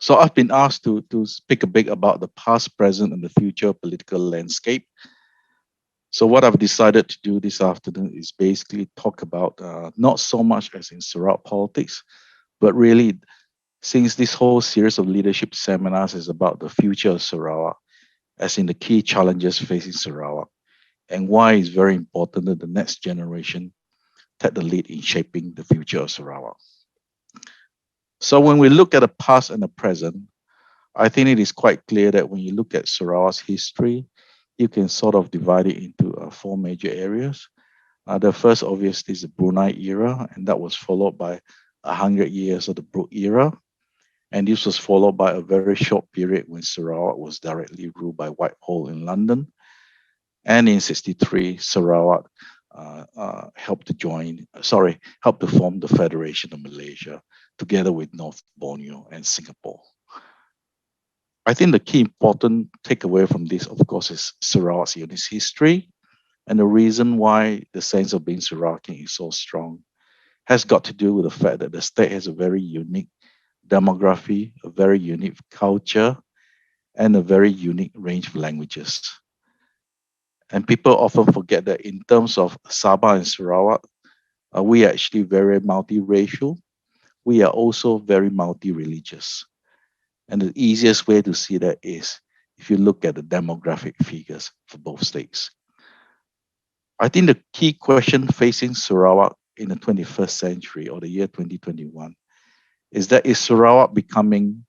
So I've been asked to speak a bit about the past, present, and the future political landscape. So what I've decided to do this afternoon is basically talk about not so much as in Sarawak politics, but really since this whole series of leadership seminars is about the future of Sarawak, as in the key challenges facing Sarawak, and why it's very important that the next generation take the lead in shaping the future of Sarawak. So when we look at the past and the present, I think it is quite clear that when you look at Sarawak's history, you can sort of divide it into four major areas. The first, obviously, is the Brunei era, and that was followed by 100 years of the Brooke era. And this was followed by a very short period when Sarawak was directly ruled by Whitehall in London. And in 63, Sarawak helped to form the Federation of Malaysia, together with North Borneo and Singapore. I think the key important takeaway from this, of course, is Sarawak's unit history. And the reason why the sense of being Sarawakian is so strong has got to do with the fact that the state has a very unique demography, a very unique culture, and a very unique range of languages. And people often forget that in terms of Sabah and Sarawak, we are actually very multiracial. We are also very multi-religious. And the easiest way to see that is if you look at the demographic figures for both states. I think the key question facing Sarawak in the 21st century or the year 2021 is that is Sarawak becoming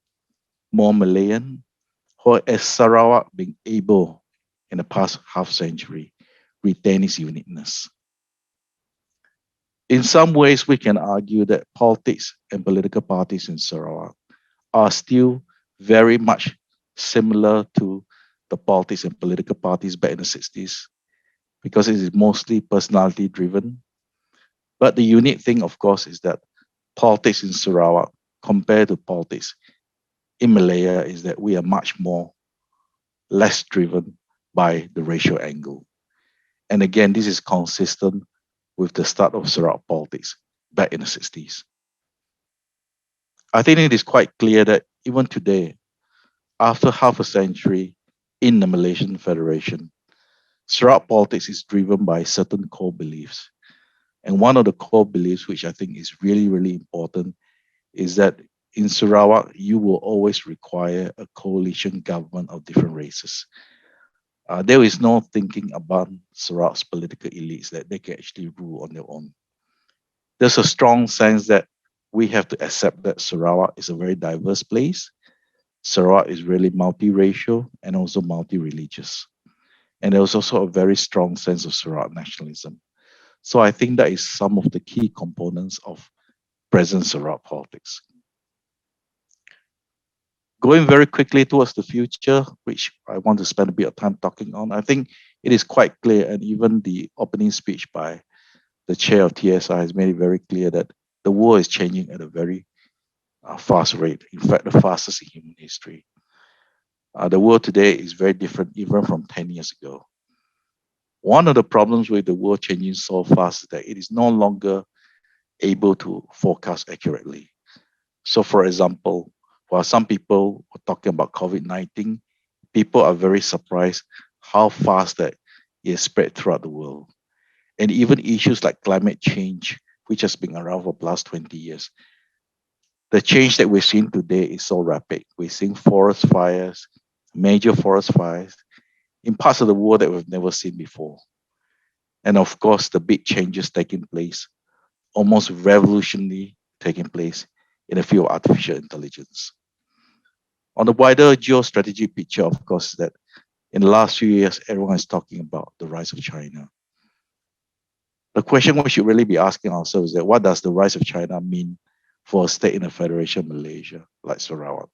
more Malayan, or is Sarawak being able in the past half century retain its uniqueness? In some ways, we can argue that politics and political parties in Sarawak are still very much similar to the politics and political parties back in the 60s, because it is mostly personality driven. But the unique thing, of course, is that politics in Sarawak compared to politics in Malaya is that we are much more less driven by the racial angle. And again, this is consistent with the start of Sarawak politics back in the 60s. I think it is quite clear that even today, after half a century in the Malaysian Federation, Sarawak politics is driven by certain core beliefs. And one of the core beliefs, which I think is really, really important, is that in Sarawak, you will always require a coalition government of different races. There is no thinking about Sarawak's political elites that they can actually rule on their own. There's a strong sense that we have to accept that Sarawak is a very diverse place. Sarawak is really multiracial and also multi-religious. And there's also a very strong sense of Sarawak nationalism. So I think that is some of the key components of present Sarawak politics. Going very quickly towards the future, which I want to spend a bit of time talking on, I think it is quite clear, and even the opening speech by the chair of TSI has made it very clear that the world is changing at a very fast rate, in fact, the fastest in human history. The world today is very different even from 10 years ago. One of the problems with the world changing so fast is that it is no longer able to forecast accurately. So for example, while some people were talking about COVID-19, people are very surprised how fast that is spread throughout the world. And even issues like climate change, which has been around for the last 20 years, the change that we're seeing today is so rapid. We're seeing forest fires, major forest fires, in parts of the world that we've never seen before. And of course, the big changes taking place, almost revolutionary taking place in the field of artificial intelligence. On the wider geostrategy picture, of course, that in the last few years, everyone is talking about the rise of China. The question we should really be asking ourselves is that what does the rise of China mean for a state in the Federation of Malaysia, like Sarawak?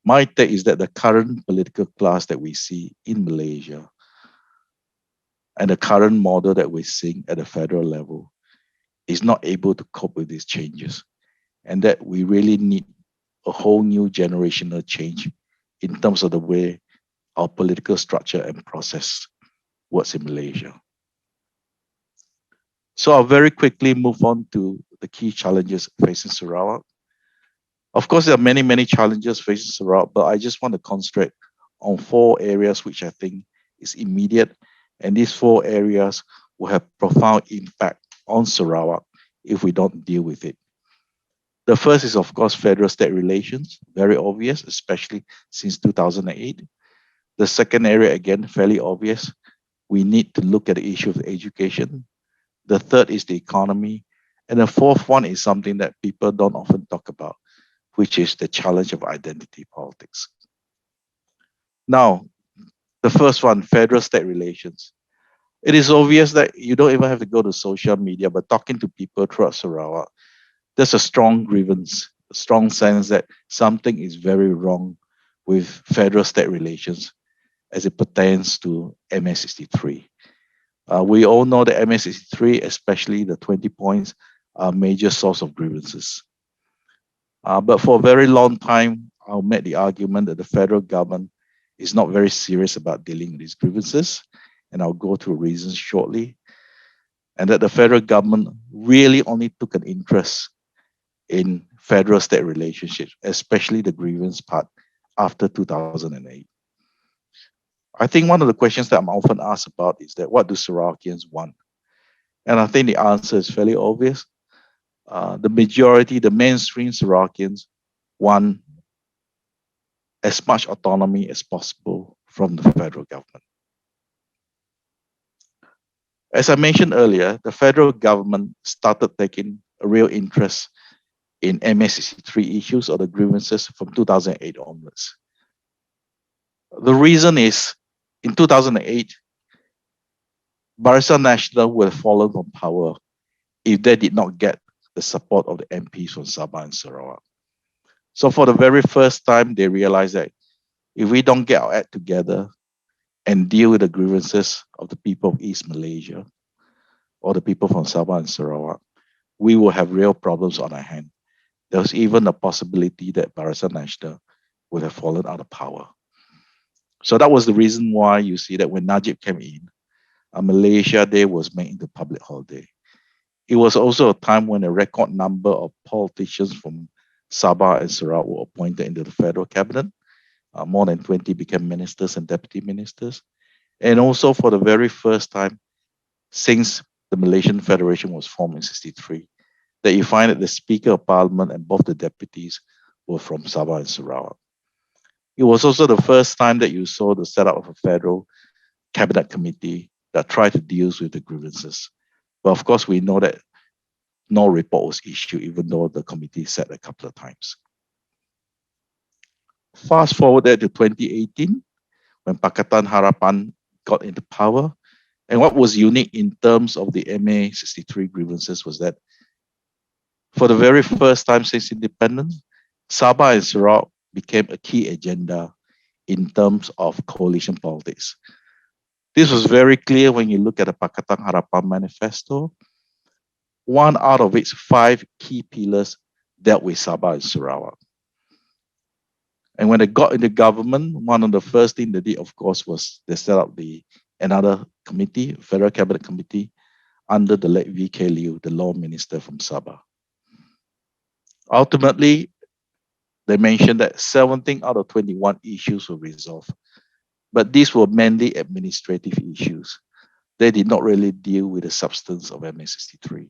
My take is that the current political class that we see in Malaysia and the current model that we're seeing at the federal level is not able to cope with these changes, and that we really need a whole new generational change in terms of the way our political structure and process works in Malaysia. So I'll very quickly move on to the key challenges facing Sarawak. Of course, there are many, many challenges facing Sarawak, but I just want to concentrate on 4 areas which I think is immediate, and these 4 areas will have profound impact on Sarawak if we don't deal with it. The first is, of course, federal-state relations, very obvious, especially since 2008. The second area, again, fairly obvious. We need to look at the issue of education. The third is the economy. And the fourth one is something that people don't often talk about, which is the challenge of identity politics. Now, the first one, federal-state relations. It is obvious that you don't even have to go to social media, but talking to people throughout Sarawak, there's a strong grievance, a strong sense that something is very wrong with federal-state relations as it pertains to MA63. We all know that MA63, especially the 20 points, are a major source of grievances. But for a very long time, I'll make the argument that the federal government is not very serious about dealing with these grievances, and I'll go through reasons shortly, and that the federal government really only took an interest in federal-state relationships, especially the grievance part after 2008. I think one of the questions that I'm often asked about is that what do Sarawakians want? And I think the answer is fairly obvious. The majority, the mainstream Sarawakians want as much autonomy as possible from the federal government. As I mentioned earlier, the federal government started taking a real interest in MA63 issues or the grievances from 2008 onwards. The reason is, in 2008, Barisan Nasional would have fallen from power if they did not get the support of the MPs from Sabah and Sarawak. So for the very first time, they realized that if we don't get our act together and deal with the grievances of the people of East Malaysia or the people from Sabah and Sarawak, we will have real problems on our hand. There was even a possibility that Barisan Nasional would have fallen out of power. So that was the reason why you see that when Najib came in, Malaysia Day was made into public holiday. It was also a time when a record number of politicians from Sabah and Sarawak were appointed into the federal cabinet. More than 20 became ministers and deputy ministers. And also for the very first time since the Malaysian Federation was formed in 63, that you find that the Speaker of Parliament and both the deputies were from Sabah and Sarawak. It was also the first time that you saw the setup of a federal cabinet committee that tried to deal with the grievances. But of course, we know that no report was issued, even though the committee sat a couple of times. Fast forward to 2018, when Pakatan Harapan got into power. And what was unique in terms of the MA63 grievances was that for the very first time since independence, Sabah and Sarawak became a key agenda in terms of coalition politics. This was very clear when you look at the Pakatan Harapan manifesto. One out of its 5 key pillars dealt with Sabah and Sarawak. And when they got into government, one of the first things they did, of course, was they set up another committee, Federal Cabinet Committee, under the late V.K. Liew, the law minister from Sabah. Ultimately, they mentioned that 17 out of 21 issues were resolved, but these were mainly administrative issues. They did not really deal with the substance of MA63.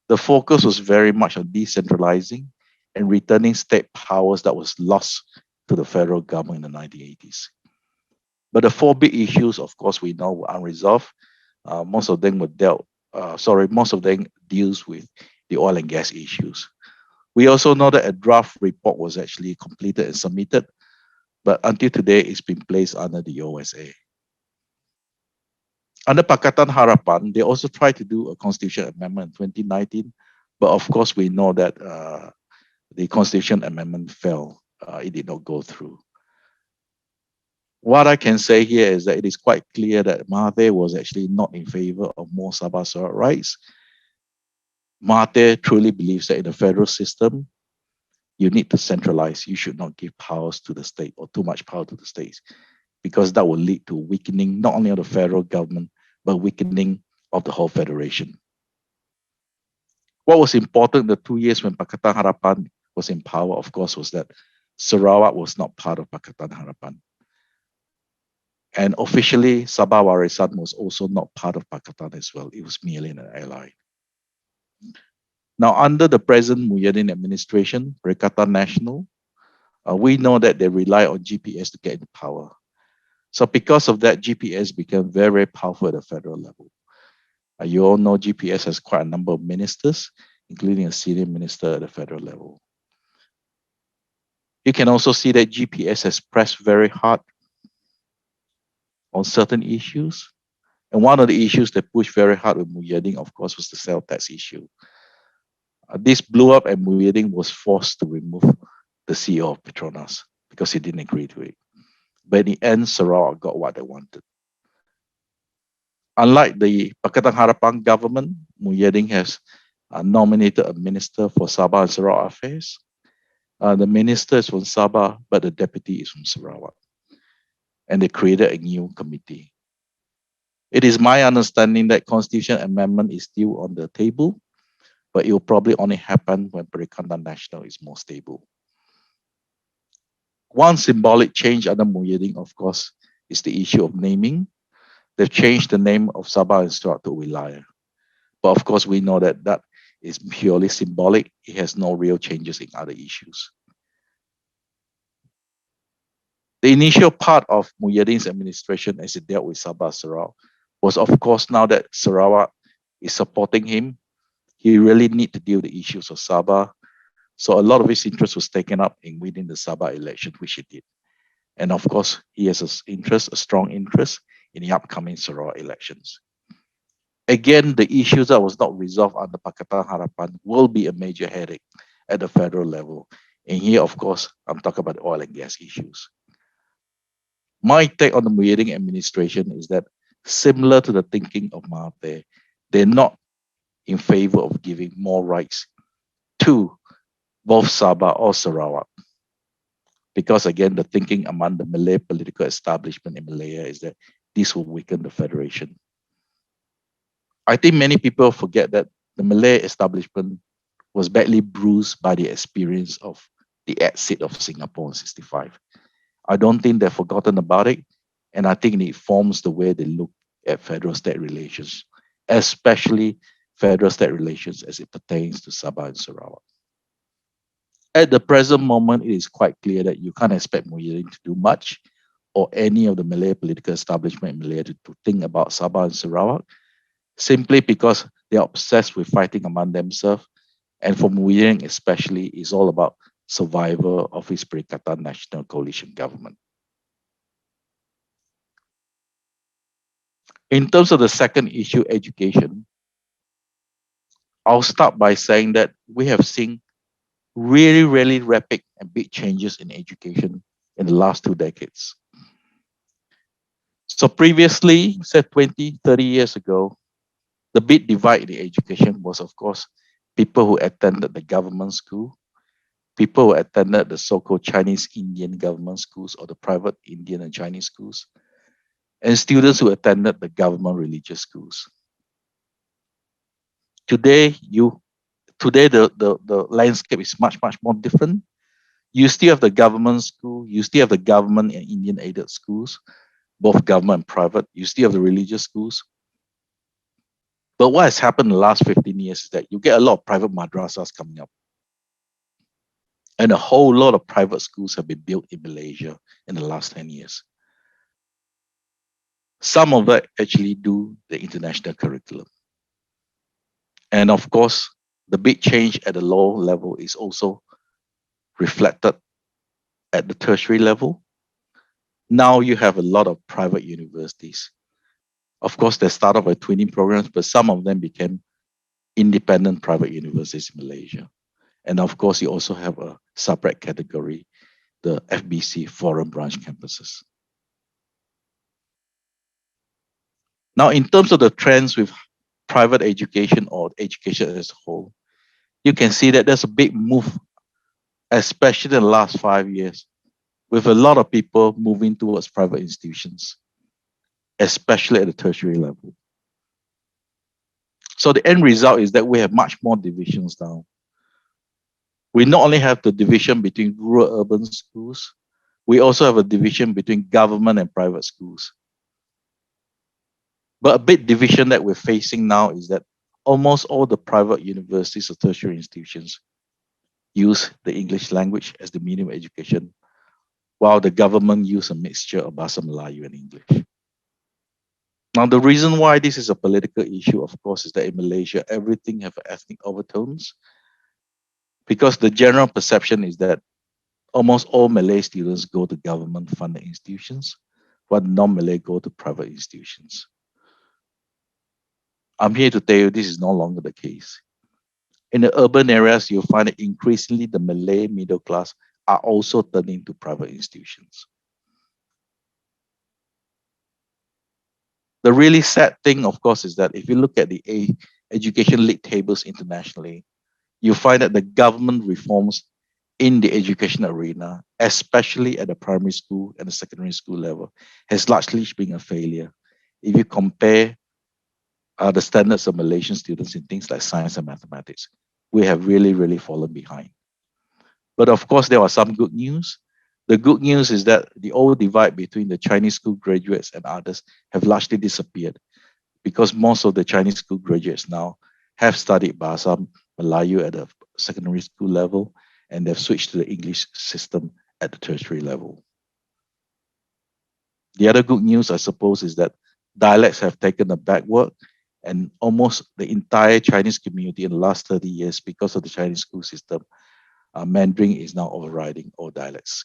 The focus was very much on decentralizing and returning state powers that was lost to the federal government in the 1980s. But the 4 big issues, of course, we know were unresolved. Most of them deals with the oil and gas issues. We also know that a draft report was actually completed and submitted, but until today, it's been placed under the OSA. Under Pakatan Harapan, they also tried to do a constitution amendment in 2019, but of course, we know that the constitution amendment fell. It did not go through. What I can say here is that it is quite clear that Mahathir was actually not in favor of more Sabah Sarawak rights. Mahathir truly believes that in the federal system, you need to centralize. You should not give powers to the state or too much power to the states, because that will lead to weakening not only of the federal government, but weakening of the whole federation. What was important in the 2 years when Pakatan Harapan was in power, of course, was that Sarawak was not part of Pakatan Harapan. And officially, Sabah Warisan was also not part of Pakatan as well. It was merely an ally. Now, under the present Muhyiddin administration, Perikatan Nasional, we know that they rely on GPS to get into power. So because of that, GPS became very, very powerful at the federal level. You all know GPS has quite a number of ministers, including a senior minister at the federal level. You can also see that GPS has pressed very hard on certain issues. And one of the issues that pushed very hard with Muhyiddin, of course, was the sales tax issue. This blew up and Muhyiddin was forced to remove the CEO of Petronas because he didn't agree to it. But in the end, Sarawak got what they wanted. Unlike the Pakatan Harapan government, Muhyiddin has nominated a minister for Sabah and Sarawak affairs. The minister is from Sabah, but the deputy is from Sarawak. And they created a new committee. It is my understanding that constitution amendment is still on the table, but it will probably only happen when Perikatan Nasional is more stable. One symbolic change under Muhyiddin, of course, is the issue of naming. They've changed the name of Sabah and Sarawak to Wilayah. But of course, we know that that is purely symbolic. It has no real changes in other issues. The initial part of Muhyiddin's administration as it dealt with Sabah Sarawak was, of course, now that Sarawak is supporting him, he really need to deal with the issues of Sabah. So a lot of his interest was taken up in winning the Sabah election, which he did. And of course, he has a strong interest in the upcoming Sarawak elections. Again, the issues that was not resolved under Pakatan Harapan will be a major headache at the federal level. And here, of course, I'm talking about oil and gas issues. My take on the Muhyiddin administration is that similar to the thinking of Mahathir, they're not in favor of giving more rights to both Sabah or Sarawak. Because again, the thinking among the Malay political establishment in Malaya is that this will weaken the federation. I think many people forget that the Malay establishment was badly bruised by the experience of the exit of Singapore in 1965. I don't think they've forgotten about it, and I think it forms the way they look at federal-state relations, especially federal-state relations as it pertains to Sabah and Sarawak. At the present moment, it is quite clear that you can't expect Muhyiddin to do much, or any of the Malay political establishment in Malaya to think about Sabah and Sarawak, simply because they're obsessed with fighting among themselves. And for Muhyiddin especially, it's all about survival of his Perikatan Nasional coalition government. In terms of the second issue, education, I'll start by saying that we have seen really, really rapid and big changes in education in the last 2 decades. So previously, say 20, 30 years ago, the big divide in education was, of course, people who attended the government school, people who attended the so-called Chinese Indian government schools or the private Indian and Chinese schools, and students who attended the government religious schools. Today, the landscape is much, much more different. You still have the government school, you still have the government and Indian aided schools, both government and private. You still have the religious schools. But what has happened in the last 15 years is that you get a lot of private madrasas coming up. And a whole lot of private schools have been built in Malaysia in the last 10 years. Some of that actually do the international curriculum. And of course, the big change at the lower level is also reflected at the tertiary level. Now you have a lot of private universities. Of course, they start off with twinning programs, but some of them became independent private universities in Malaysia. And of course, you also have a separate category, the FBC, foreign branch campuses. Now, in terms of the trends with private education or education as a whole, you can see that there's a big move, especially in the last 5 years, with a lot of people moving towards private institutions, especially at the tertiary level. So the end result is that we have much more divisions now. We not only have the division between rural urban schools, we also have a division between government and private schools. But a big division that we're facing now is that almost all the private universities or tertiary institutions use the English language as the medium of education, while the government use a mixture of Bahasa Melayu and English. Now, the reason why this is a political issue, of course, is that in Malaysia, everything have ethnic overtones, because the general perception is that almost all Malay students go to government-funded institutions, while non-Malay go to private institutions. I'm here to tell you this is no longer the case. In the urban areas, you'll find that increasingly the Malay middle class are also turning to private institutions. The really sad thing, of course, is that if you look at the education league tables internationally, you find that the government reforms in the education arena, especially at the primary school and the secondary school level, has largely been a failure. If you compare the standards of Malaysian students in things like science and mathematics, we have really, really fallen behind. But of course, there are some good news. The good news is that the old divide between the Chinese school graduates and others have largely disappeared, because most of the Chinese school graduates now have studied Bahasa Melayu at the secondary school level, and they've switched to the English system at the tertiary level. The other good news, I suppose, is that dialects have taken a backward, and almost the entire Chinese community in the last 30 years, because of the Chinese school system, Mandarin is now overriding all dialects.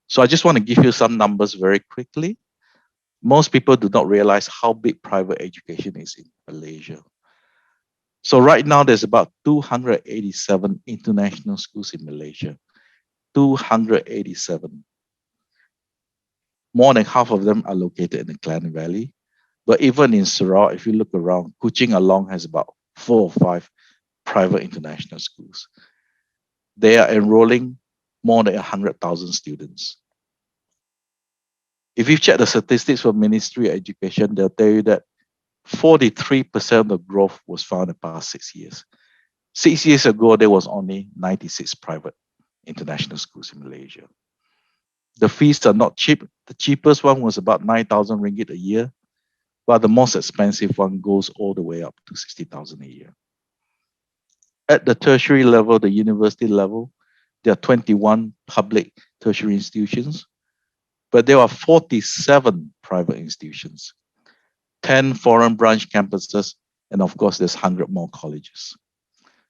So I just want to give you some numbers very quickly. Most people do not realize how big private education is in Malaysia. So right now, there's about 287 international schools in Malaysia. 287. More than half of them are located in the Klang Valley. But even in Sarawak, if you look around, Kuching along has about 4 or 5 private international schools. They are enrolling more than 100,000 students. If you check the statistics from Ministry of Education, they'll tell you that 43% of growth was found in the past 6 years. 6 years ago, there was only 96 private international schools in Malaysia. The fees are not cheap. The cheapest one was about 9,000 ringgit a year, while the most expensive one goes all the way up to 60,000 a year. At the tertiary level, the university level, there are 21 public tertiary institutions, but there are 47 private institutions, 10 foreign branch campuses, and of course, there's 100 more colleges.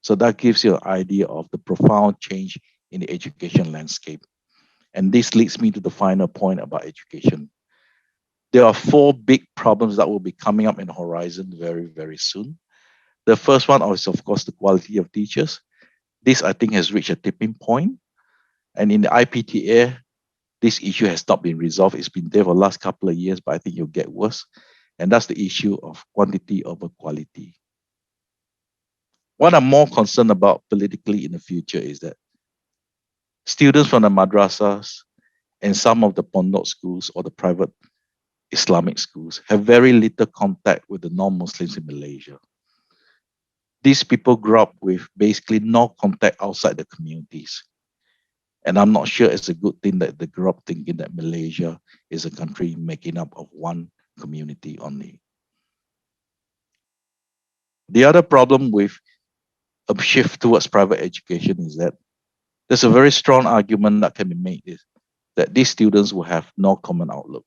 So that gives you an idea of the profound change in the education landscape. And this leads me to the final point about education. There are 4 big problems that will be coming up in the horizon very, very soon. The first one is, of course, the quality of teachers. This, I think, has reached a tipping point. And in the IPTA, this issue has not been resolved. It's been there for the last couple of years, but I think it'll get worse. And that's the issue of quantity over quality. What I'm more concerned about politically in the future is that students from the madrasas and some of the pondok schools or the private Islamic schools have very little contact with the non-Muslims in Malaysia. These people grew up with basically no contact outside the communities. And I'm not sure it's a good thing that they grew up thinking that Malaysia is a country making up of one community only. The other problem with a shift towards private education is that there's a very strong argument that can be made is that these students will have no common outlook,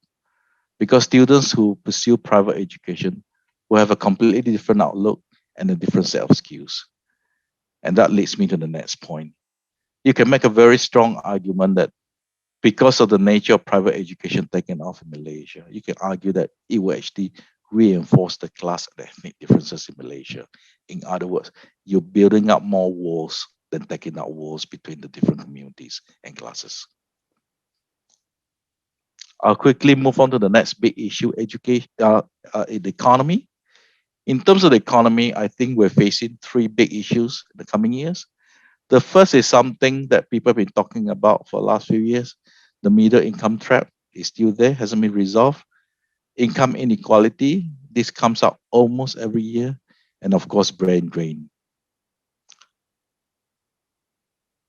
because students who pursue private education will have a completely different outlook and a different set of skills. And that leads me to the next point. You can make a very strong argument that because of the nature of private education taking off in Malaysia, you can argue that it will actually reinforce the class and ethnic differences in Malaysia. In other words, you're building up more walls than taking out walls between the different communities and classes. I'll quickly move on to the next big issue, education, in the economy. In terms of the economy, I think we're facing 3 big issues in the coming years. The first is something that people have been talking about for the last few years. The middle income trap is still there, hasn't been resolved. Income inequality, this comes up almost every year. And of course, brain drain.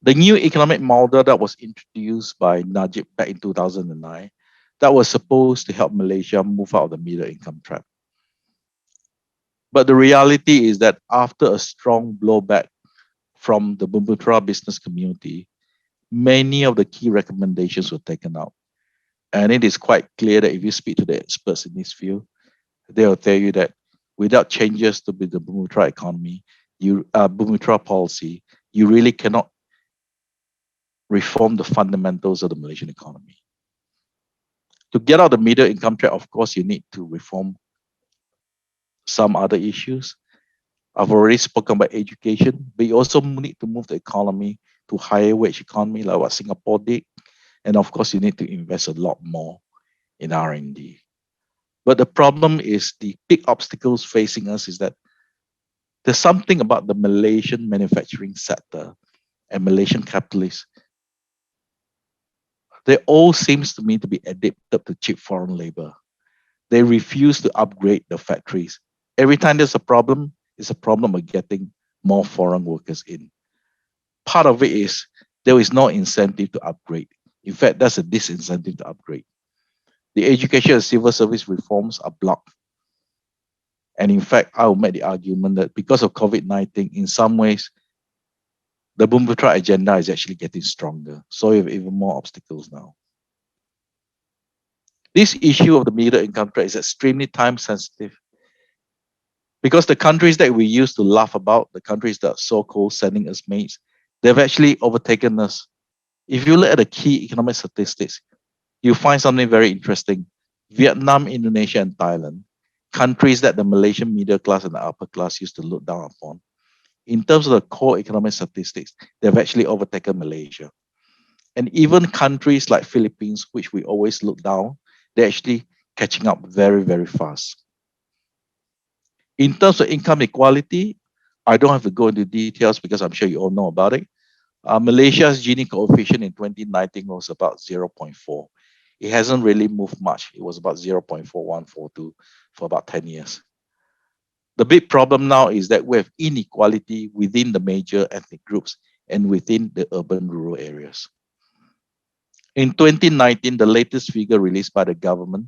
The new economic model that was introduced by Najib back in 2009, that was supposed to help Malaysia move out of the middle income trap. But the reality is that after a strong blowback from the Bumiputera business community, many of the key recommendations were taken out. And it is quite clear that if you speak to the experts in this field, they'll tell you that without changes to the Bumiputera economy, Bumiputera policy, you really cannot reform the fundamentals of the Malaysian economy. To get out of the middle income trap, of course, you need to reform some other issues. I've already spoken about education, but you also need to move the economy to higher wage economy like what Singapore did. And of course, you need to invest a lot more in R&D. But the problem is the big obstacles facing us is that there's something about the Malaysian manufacturing sector and Malaysian capitalists. They all seems to me to be addicted to cheap foreign labor. They refuse to upgrade the factories. Every time there's a problem, it's a problem of getting more foreign workers in. Part of it is there is no incentive to upgrade. In fact, that's a disincentive to upgrade. The education and civil service reforms are blocked. And in fact, I will make the argument that because of COVID-19, in some ways, the Bumiputera agenda is actually getting stronger. So you have even more obstacles now. This issue of the middle income trap is extremely time sensitive because the countries that we used to laugh about, the countries that are so-called sending us mates, they've actually overtaken us. If you look at the key economic statistics, you find something very interesting. Vietnam, Indonesia, and Thailand, countries that the Malaysian middle class and the upper class used to look down upon. In terms of the core economic statistics, they've actually overtaken Malaysia. And even countries like Philippines, which we always look down, they're actually catching up very, very fast. In terms of income equality, I don't have to go into details because I'm sure you all know about it. Malaysia's Gini coefficient in 2019 was about 0.4. It hasn't really moved much. It was about 0.4142 for about 10 years. The big problem now is that we have inequality within the major ethnic groups and within the urban rural areas. In 2019, the latest figure released by the government,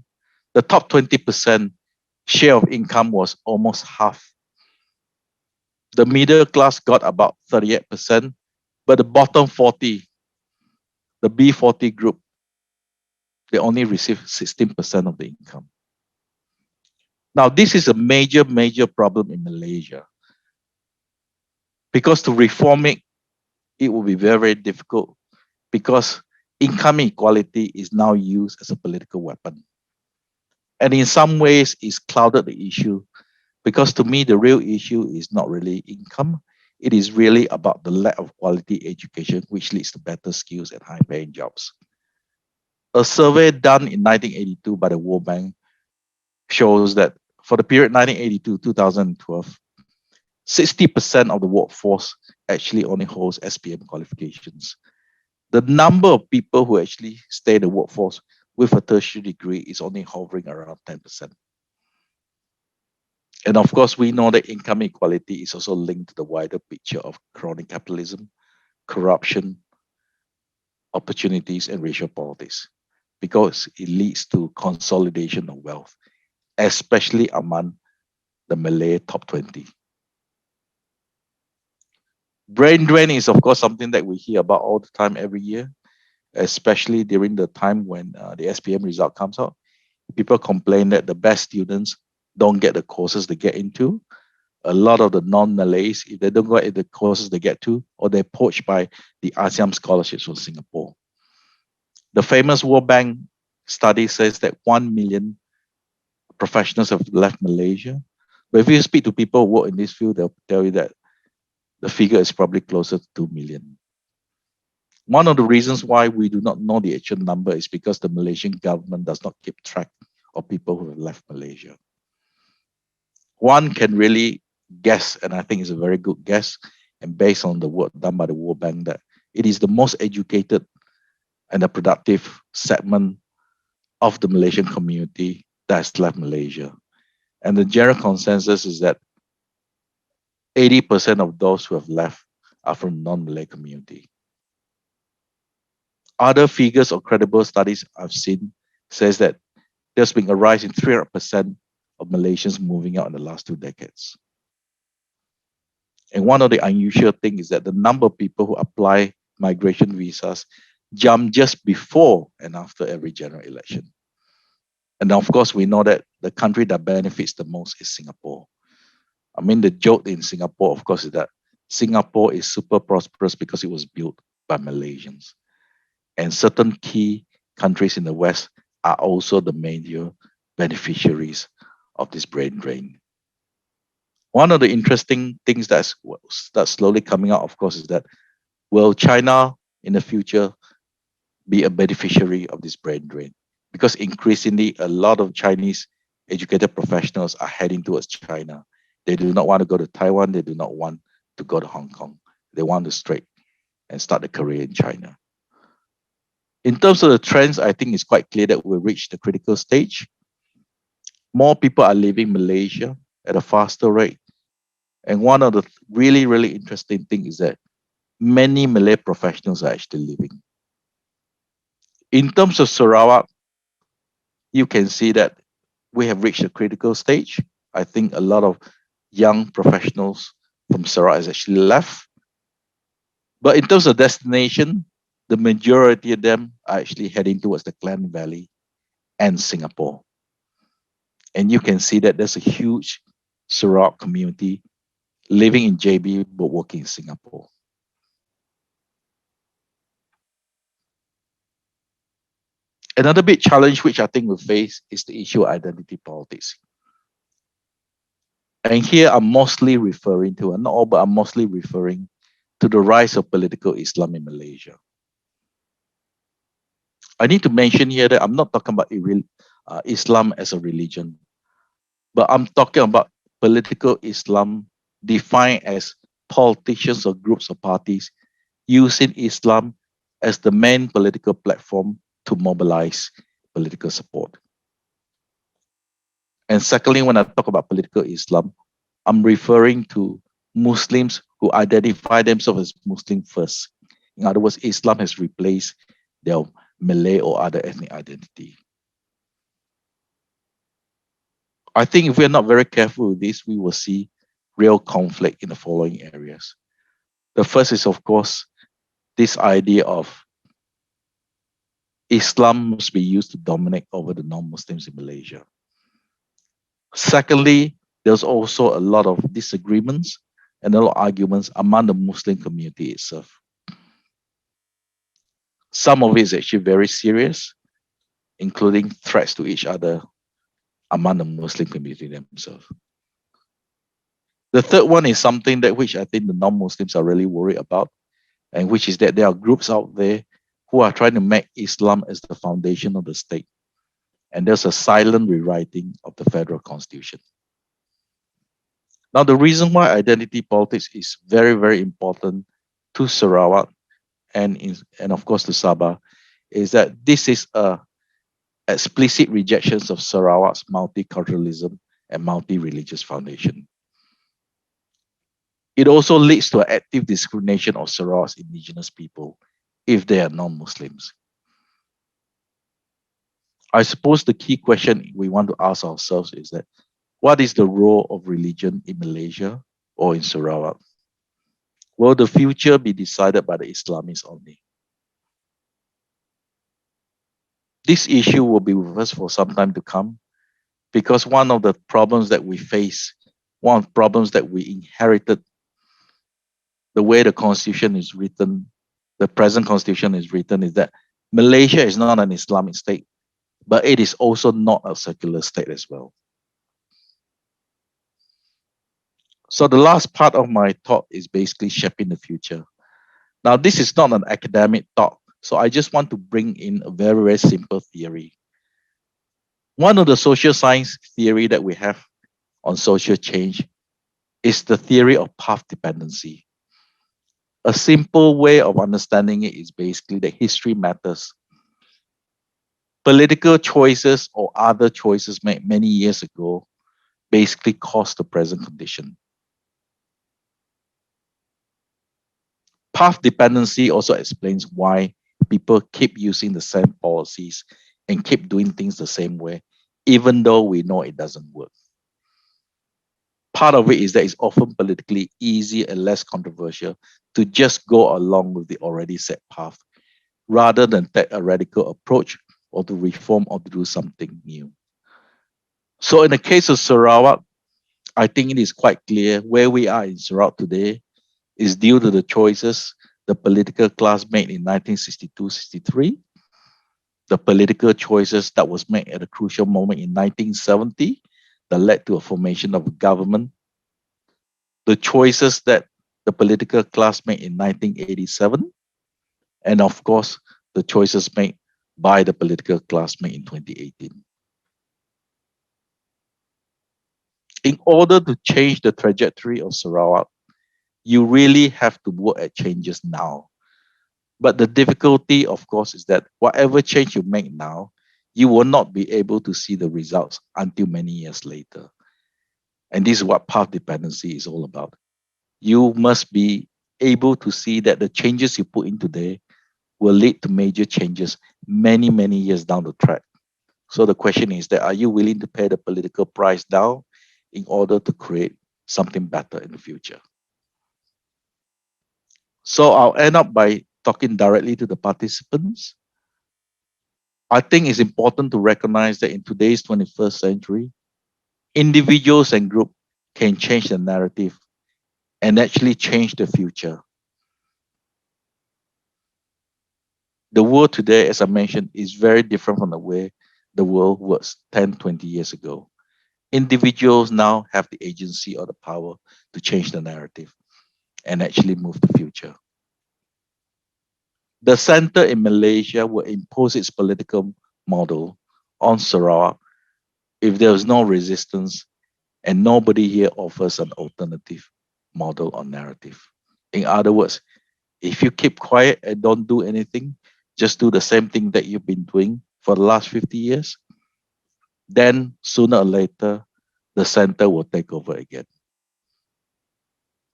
the top 20% share of income was almost half. The middle class got about 38%, but the bottom 40, the B40 group, they only receive 16% of the income. Now, this is a major, major problem in Malaysia because to reform it, it will be very, very difficult because income inequality is now used as a political weapon. And in some ways, it's clouded the issue because to me, the real issue is not really income. It is really about the lack of quality education, which leads to better skills and high-paying jobs. A survey done in 1982 by the World Bank shows that for the period 1982-2012, 60% of the workforce actually only holds SPM qualifications. The number of people who actually stay in the workforce with a tertiary degree is only hovering around 10%. And of course, we know that income inequality is also linked to the wider picture of crony capitalism, corruption, opportunities, and racial politics, because it leads to consolidation of wealth, especially among the Malay top 20. Brain drain is, of course, something that we hear about all the time every year, especially during the time when the SPM result comes out. People complain that the best students don't get the courses they get into. A lot of the non-Malays, if they don't get the courses they get to, or they're poached by the ASEAN scholarships from Singapore. The famous World Bank study says that 1 million professionals have left Malaysia. But if you speak to people who work in this field, they'll tell you that the figure is probably closer to 2 million. One of the reasons why we do not know the actual number is because the Malaysian government does not keep track of people who have left Malaysia. One can really guess, and I think it's a very good guess, and based on the work done by the World Bank, that it is the most educated and the productive segment of the Malaysian community that's left Malaysia. And the general consensus is that 80% of those who have left are from non-Malay community. Other figures or credible studies I've seen says that there's been a rise in 300% of Malaysians moving out in the last 2 decades. And one of the unusual things is that the number of people who apply migration visas jump just before and after every general election. And of course, we know that the country that benefits the most is Singapore. I mean, the joke in Singapore, of course, is that Singapore is super prosperous because it was built by Malaysians. And certain key countries in the West are also the major beneficiaries of this brain drain. One of the interesting things that's slowly coming out, of course, is that will China in the future be a beneficiary of this brain drain? Because increasingly, a lot of Chinese educated professionals are heading towards China. They do not want to go to Taiwan. They do not want to go to Hong Kong. They want to straight and start a career in China. In terms of the trends, I think it's quite clear that we've reached the critical stage. More people are leaving Malaysia at a faster rate. And one of the really, really interesting things is that many Malay professionals are actually leaving. In terms of Sarawak, you can see that we have reached a critical stage. I think a lot of young professionals from Sarawak has actually left. But in terms of destination, the majority of them are actually heading towards the Klang Valley and Singapore. And you can see that there's a huge Sarawak community living in JB but working in Singapore. Another big challenge which I think we face is the issue of identity politics. And here I'm mostly referring to, and not all, but I'm mostly referring to the rise of political Islam in Malaysia. I need to mention here that I'm not talking about Islam as a religion, but I'm talking about political Islam defined as politicians or groups of parties using Islam as the main political platform to mobilize political support. And secondly, when I talk about political Islam, I'm referring to Muslims who identify themselves as Muslim first. In other words, Islam has replaced their Malay or other ethnic identity. I think if we're not very careful with this, we will see real conflict in the following areas. The first is, of course, this idea of Islam must be used to dominate over the non-Muslims in Malaysia. Secondly, there's also a lot of disagreements and a lot of arguments among the Muslim community itself. Some of it is actually very serious, including threats to each other among the Muslim community themselves. The third one is something that which I think the non-Muslims are really worried about, and which is that there are groups out there who are trying to make Islam as the foundation of the state. And there's a silent rewriting of the federal constitution. Now, the reason why identity politics is very, very important to Sarawak and of course to Sabah is that this is a explicit rejection of Sarawak's multiculturalism and multi-religious foundation. It also leads to an active discrimination of Sarawak's indigenous people if they are non-Muslims. I suppose the key question we want to ask ourselves is that what is the role of religion in Malaysia or in Sarawak? Will the future be decided by the Islamists only? This issue will be with us for some time to come because one of the problems that we face, one of the problems that we inherited, the way the constitution is written, the present constitution is written, is that Malaysia is not an Islamic state, but it is also not a secular state as well. So the last part of my talk is basically shaping the future. Now, this is not an academic talk, so I just want to bring in a very, very simple theory. One of the social science theory that we have on social change is the theory of path dependency. A simple way of understanding it is basically that history matters. Political choices or other choices made many years ago basically caused the present condition. Path dependency also explains why people keep using the same policies and keep doing things the same way, even though we know it doesn't work. Part of it is that it's often politically easier and less controversial to just go along with the already set path rather than take a radical approach or to reform or to do something new. So in the case of Sarawak, I think it is quite clear where we are in Sarawak today is due to the choices the political class made in 1962-63, the political choices that was made at a crucial moment in 1970 that led to a formation of a government, the choices that the political class made in 1987, and of course, the choices made by the political class made in 2018. In order to change the trajectory of Sarawak, you really have to work at changes now. But the difficulty, of course, is that whatever change you make now, you will not be able to see the results until many years later. And this is what path dependency is all about. You must be able to see that the changes you put in today will lead to major changes many, many years down the track. So the question is that are you willing to pay the political price now in order to create something better in the future? So I'll end up by talking directly to the participants. I think it's important to recognize that in today's 21st century, individuals and groups can change the narrative and actually change the future. The world today, as I mentioned, is very different from the way the world was 10, 20 years ago. Individuals now have the agency or the power to change the narrative and actually move the future. The center in Malaysia will impose its political model on Sarawak if there is no resistance and nobody here offers an alternative model or narrative. In other words, if you keep quiet and don't do anything, just do the same thing that you've been doing for the last 50 years, then sooner or later, the center will take over again.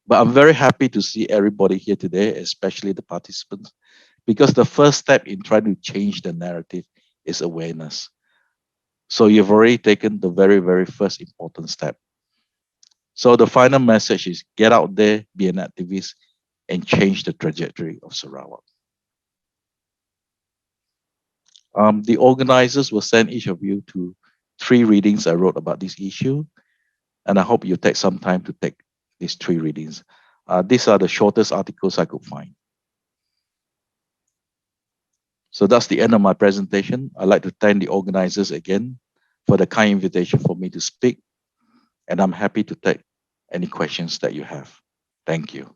But I'm very happy to see everybody here today, especially the participants, because the first step in trying to change the narrative is awareness. So you've already taken the very, very first important step. So the final message is get out there, be an activist, and change the trajectory of Sarawak. The organizers will send each of you to 3 readings I wrote about this issue, and I hope you take some time to take these 3 readings. These are the shortest articles I could find. So that's the end of my presentation. I'd like to thank the organizers again for the kind invitation for me to speak, and I'm happy to take any questions that you have. Thank you.